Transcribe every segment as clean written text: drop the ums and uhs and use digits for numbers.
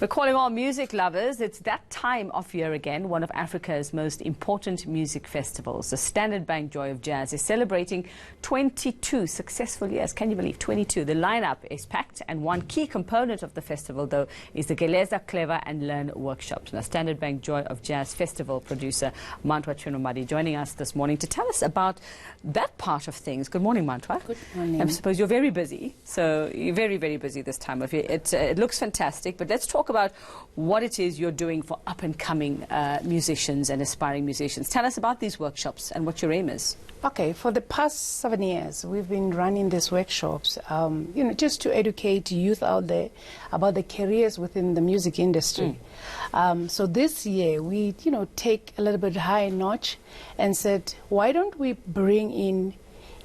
We're calling all music lovers. It's that time of year again, one of Africa's most important music festivals. The Standard Bank Joy of Jazz is celebrating 22 successful years. Can you believe 22? The lineup is packed, and one key component of the festival, though, is the Geleza Kleva Learn workshops. Now, Standard Bank Joy of Jazz festival producer Mantwa Chinomadi joining us this morning to tell us about that part of things. Good morning, Mantwa. Good morning. I suppose you're very busy, so you're very, very busy this time of year. It looks fantastic, but let's talk about what it is you're doing for up-and-coming musicians and aspiring musicians. Tell us about these workshops and what your aim is. Okay, for the past 7 years, we've been running these workshops, just to educate youth out there about the careers within the music industry. So this year, we, take a little bit high notch and said, why don't we bring in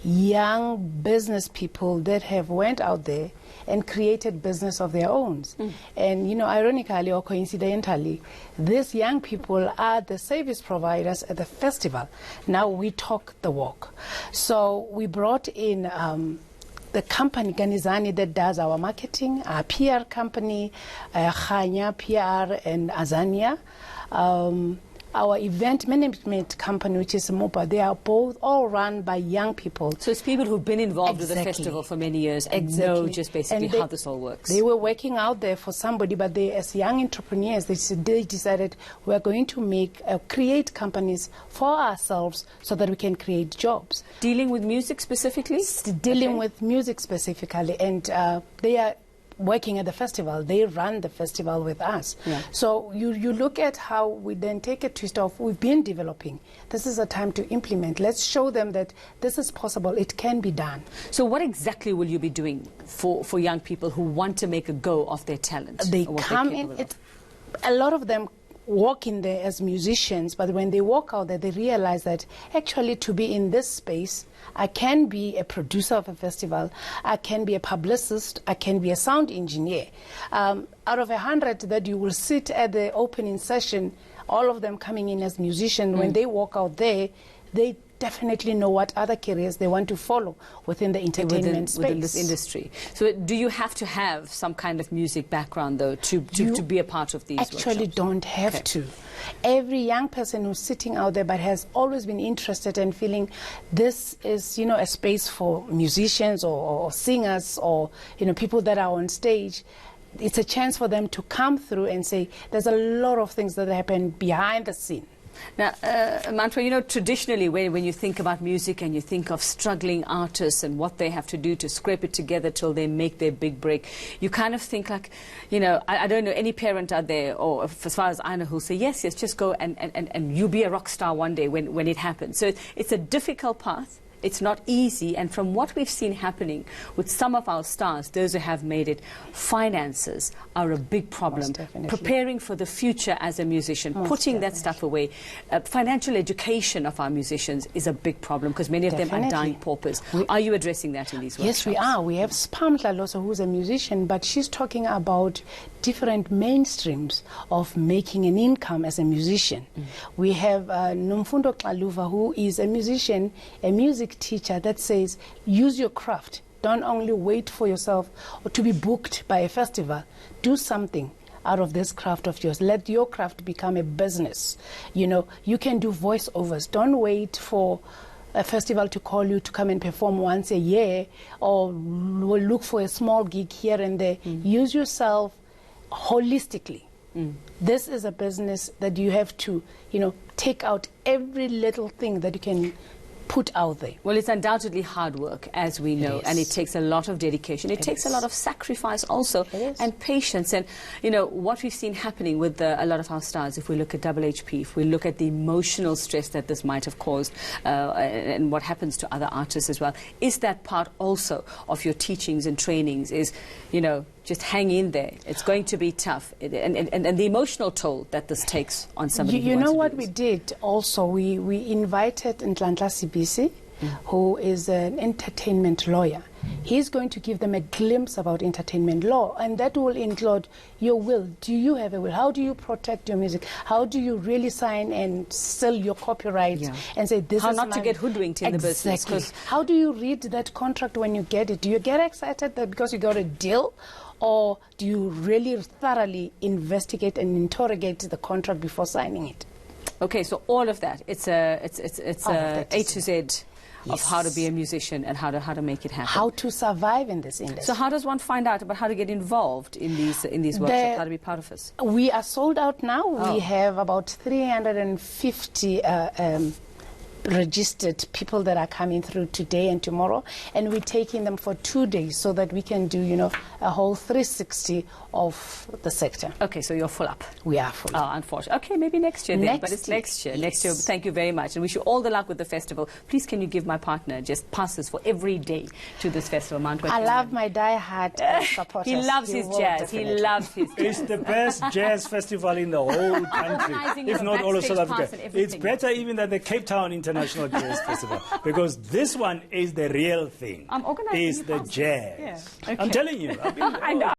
young business people that have went out there and created business of their own. And, ironically or coincidentally, these young people are the service providers at the festival. Now we talk the walk. So we brought in the company Ganizani that does our marketing, our PR company, Khanya PR and Azania. Our event management company, which is MOPA, they are both all run by young people. So it's people who've been involved with the festival for many years and know just basically how this all works. They were working out there for somebody, but they, as young entrepreneurs, they decided we're going to create companies for ourselves so that we can create jobs. Dealing with music specifically? Dealing with music specifically, and they are working at the festival. They run the festival with us. Yeah. So you look at how we then take a twist of we've been developing. This is a time to implement. Let's show them that this is possible. It can be done. So what exactly will you be doing for young people who want to make a go of their talent? They come in. A lot of them walk in there as musicians, but when they walk out there, they realize that actually to be in this space, I can be a producer of a festival, I can be a publicist, I can be a sound engineer. Out of 100 that you will sit at the opening session, all of them coming in as musicians, when they walk out there, they definitely know what other careers they want to follow within the entertainment space. Within this industry. So do you have to have some kind of music background, though, to be a part of these workshops? Actually don't have to. Every young person who's sitting out there but has always been interested and feeling this is, a space for musicians or singers or, people that are on stage, it's a chance for them to come through and say, there's a lot of things that happen behind the scene. Now, Mantwa, traditionally when you think about music and you think of struggling artists and what they have to do to scrape it together till they make their big break, you kind of think like, I don't know any parent out there, or as far as I know, who'll say, yes, just go and you'll be a rock star one day when it happens. So it's a difficult path. It's not easy, and from what we've seen happening with some of our stars, those who have made it, finances are a big problem. Preparing for the future as a musician, putting that stuff away. Financial education of our musicians is a big problem because many of them are dying paupers. Are you addressing that in these workshops? Yes, we are. We have Spam Tlaloso, who's a musician, but she's talking about different mainstreams of making an income as a musician. We have Nomfundo Klaluva, who is a musician, a music teacher that says, use your craft. Don't only wait for yourself or to be booked by a festival. Do something out of this craft of yours. Let your craft become a business. You can do voiceovers. Don't wait for a festival to call you to come and perform once a year or look for a small gig here and there. Use yourself holistically. This is a business that you have to, take out every little thing that you can put out there. Well, it's undoubtedly hard work, as we know, and it takes a lot of dedication. It takes a lot of sacrifice also, and patience. And, what we've seen happening with a lot of our stars, if we look at HP, if we look at the emotional stress that this might have caused, and what happens to other artists as well, is that part also of your teachings and trainings is, just hang in there. It's going to be tough. And the emotional toll that this takes on somebody who wants to do what we did also? We invited Nhlanhla Sibisi who is an entertainment lawyer. He's going to give them a glimpse about entertainment law, and that will include your will. Do you have a will? How do you protect your music? How do you really sign and sell your copyrights and say this How is not to get hoodwinked in the business. Exactly. How do you read that contract when you get it? Do you get excited that because you got a deal? Or do you really thoroughly investigate and interrogate the contract before signing it? Okay, so all of that. It's a A to Z of how to be a musician and how to make it happen. How to survive in this industry. So how does one find out about how to get involved in these workshops, how to be part of this? We are sold out now. We have about 350 registered people that are coming through today and tomorrow, and we're taking them for 2 days so that we can do, a whole 360 of the sector. Okay, so you're full up. We are full up. Oh, unfortunately. Okay, maybe next year then, but it's next year. Yes. Next year. Thank you very much, and wish you all the luck with the festival. Please, can you give my partner just passes for every day to this festival, Mount I love my die-hard supporters. He loves his jazz. He loves his jazz. It's the best jazz festival in the whole country, if not all of South Africa. It's better even than the Cape Town International Jazz Festival, because this one is the real thing. I'm organizing is the jazz. Yeah. Okay. I'm telling you. I know.